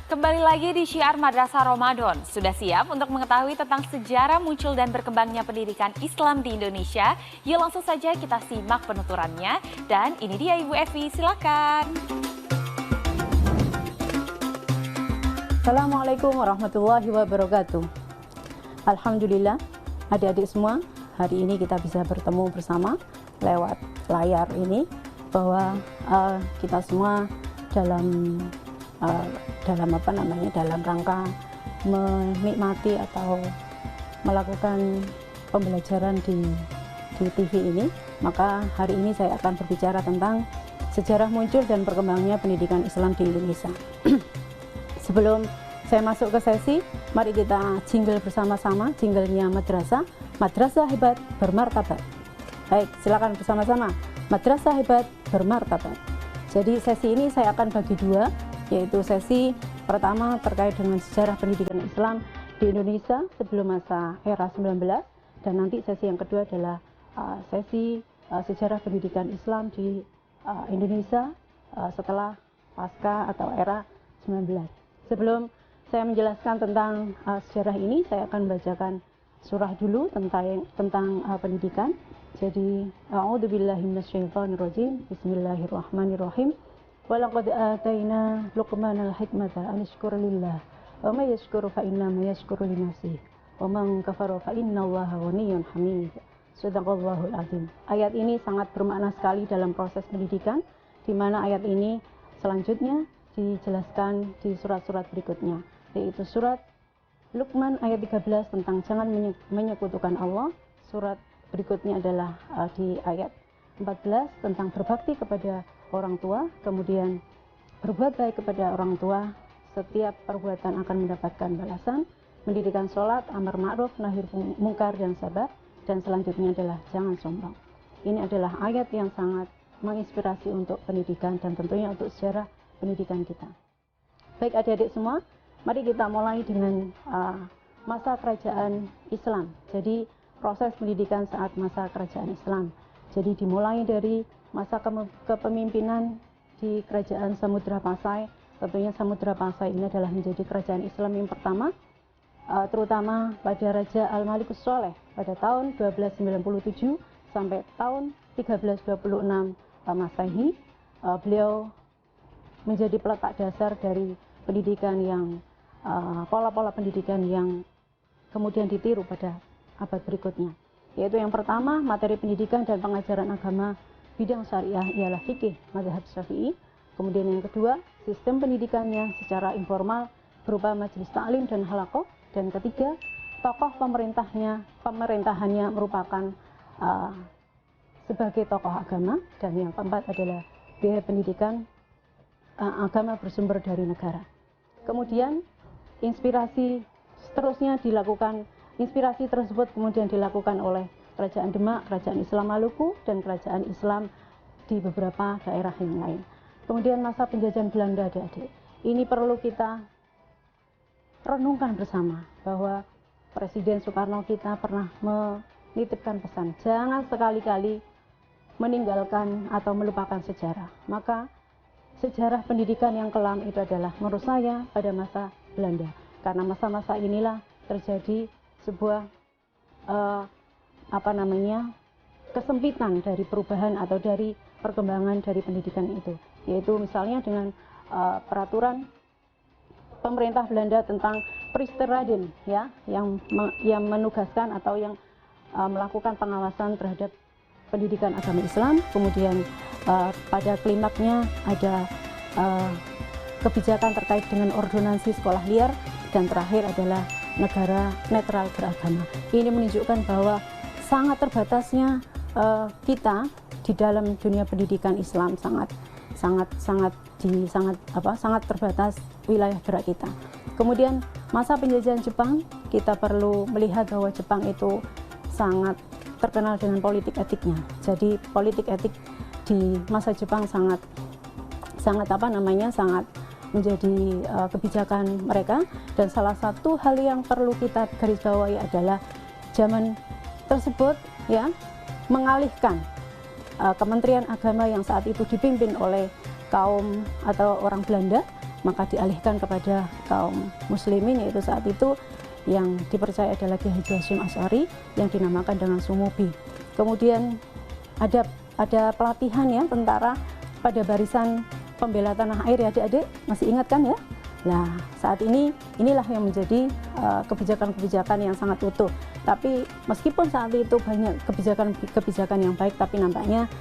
Kembali lagi di Syiar Madrasah Ramadan. Sudah siap untuk mengetahui tentang sejarah muncul dan berkembangnya pendidikan Islam di Indonesia? Yuk langsung saja kita simak penuturannya. Dan ini dia Ibu Evi, silakan. Assalamualaikum warahmatullahi wabarakatuh. Alhamdulillah, adik-adik semua, hari ini kita bisa bertemu bersama lewat layar ini bahwa kita semua dalam rangka menikmati atau melakukan pembelajaran di TV ini, maka hari ini saya akan berbicara tentang sejarah muncul dan berkembangnya pendidikan Islam di Indonesia. Sebelum saya masuk ke sesi, mari kita jingle bersama-sama, jinglenya madrasah, madrasah hebat bermartabat. Baik, silakan bersama-sama, madrasah hebat bermartabat. Jadi sesi ini saya akan bagi dua, yaitu sesi pertama terkait dengan sejarah pendidikan Islam di Indonesia sebelum masa era 19, dan nanti sesi yang kedua adalah sesi sejarah pendidikan Islam di Indonesia setelah pasca atau era 19. Sebelum saya menjelaskan tentang sejarah ini, saya akan membacakan surah dulu tentang pendidikan. Jadi, a'udzubillahi minasyaitonirrajim. Bismillahirrahmanirrahim. Walaqad atayna Luqmanal hikmata an yashkura lillah wa may yashkuru fa innama yashkuru li nafsihi wa man kafara fa innallaha ghaniyyun hamid. Shadaqallahul azim. Ayat ini sangat bermakna sekali dalam proses pendidikan, di mana ayat ini selanjutnya dijelaskan di surat-surat berikutnya, yaitu surat Luqman ayat 13 tentang jangan menyekutukan Allah. Surat berikutnya adalah di ayat 14 tentang berbakti kepada orang tua, kemudian berbuat baik kepada orang tua, setiap perbuatan akan mendapatkan balasan, mendirikan sholat, amar ma'ruf, nahi mungkar, dan sabar, dan selanjutnya adalah jangan sombong. Ini adalah ayat yang sangat menginspirasi untuk pendidikan dan tentunya untuk sejarah pendidikan kita. Baik adik-adik semua, mari kita mulai dengan masa kerajaan Islam. Jadi proses pendidikan saat masa kerajaan Islam. Jadi dimulai dari masa kepemimpinan di kerajaan Samudra Pasai. Tentunya Samudra Pasai ini adalah menjadi kerajaan Islam yang pertama, terutama pada Raja Al-Malikus Sholeh pada tahun 1297 sampai tahun 1326 Masehi. Beliau menjadi peletak dasar dari pendidikan yang pola-pola pendidikan yang kemudian ditiru pada abad berikutnya, yaitu yang pertama materi pendidikan dan pengajaran agama bidang syariah ialah fikih mazhab Syafi'i. Kemudian yang kedua, sistem pendidikannya secara informal berupa majelis ta'lim dan halaqah, dan ketiga, tokoh pemerintahannya merupakan sebagai tokoh agama, dan yang keempat adalah biaya pendidikan agama bersumber dari negara. Kemudian inspirasi tersebut kemudian dilakukan oleh Kerajaan Demak, Kerajaan Islam Maluku, dan Kerajaan Islam di beberapa daerah yang lain. Kemudian masa penjajahan Belanda, adik-adik. Ini perlu kita renungkan bersama bahwa Presiden Soekarno kita pernah menitipkan pesan, jangan sekali-kali meninggalkan atau melupakan sejarah. Maka sejarah pendidikan yang kelam itu adalah menurut saya pada masa Belanda, karena masa-masa inilah terjadi sebuah kesempitan dari perubahan atau dari perkembangan dari pendidikan itu, yaitu misalnya dengan peraturan pemerintah Belanda tentang Priesterraden, ya, yang menugaskan atau yang melakukan pengawasan terhadap pendidikan agama Islam. Kemudian pada klimaknya ada kebijakan terkait dengan ordonansi sekolah liar, dan terakhir adalah negara netral beragama. Ini menunjukkan bahwa sangat terbatasnya kita di dalam dunia pendidikan Islam, sangat terbatas wilayah gerak kita. Kemudian masa penjajahan Jepang, kita perlu melihat bahwa Jepang itu sangat terkenal dengan politik etiknya. Jadi politik etik di masa Jepang sangat menjadi kebijakan mereka, dan salah satu hal yang perlu kita garis bawahi adalah zaman tersebut, ya, mengalihkan Kementerian Agama yang saat itu dipimpin oleh kaum atau orang Belanda maka dialihkan kepada kaum muslimin, yaitu saat itu yang dipercaya adalah Kiai Haji Hasyim Asy'ari yang dinamakan dengan Sumubi. Kemudian ada pelatihan ya tentara pada barisan pembela tanah air, ya adik-adik masih ingat kan ya? Nah, saat ini inilah yang menjadi kebijakan-kebijakan yang sangat utuh. Tapi meskipun saat itu banyak kebijakan yang baik, tapi nampaknya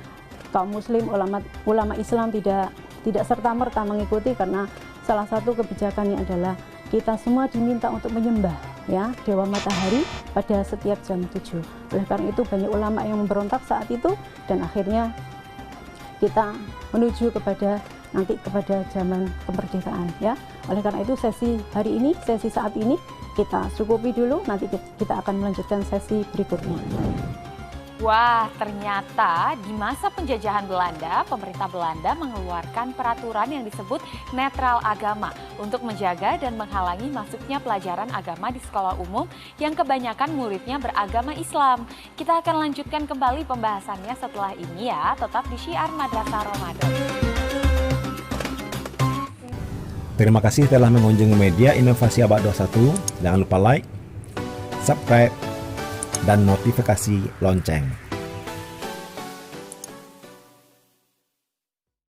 kaum muslim, ulama Islam tidak serta-merta mengikuti, karena salah satu kebijakannya adalah kita semua diminta untuk menyembah ya Dewa Matahari pada setiap jam 7. Oleh karena itu banyak ulama yang memberontak saat itu, dan akhirnya kita menuju kepada zaman kemerdekaan ya. Oleh karena itu sesi hari ini, sesi saat ini kita cukupi dulu, nanti kita akan melanjutkan sesi berikutnya. Wah, ternyata di masa penjajahan Belanda, pemerintah Belanda mengeluarkan peraturan yang disebut netral agama untuk menjaga dan menghalangi masuknya pelajaran agama di sekolah umum yang kebanyakan muridnya beragama Islam. Kita akan lanjutkan kembali pembahasannya setelah ini ya, tetap di Syiar Madrasah Ramadan. Terima kasih telah mengunjungi media Inovasi Abad 21. Jangan lupa like, subscribe, dan notifikasi lonceng.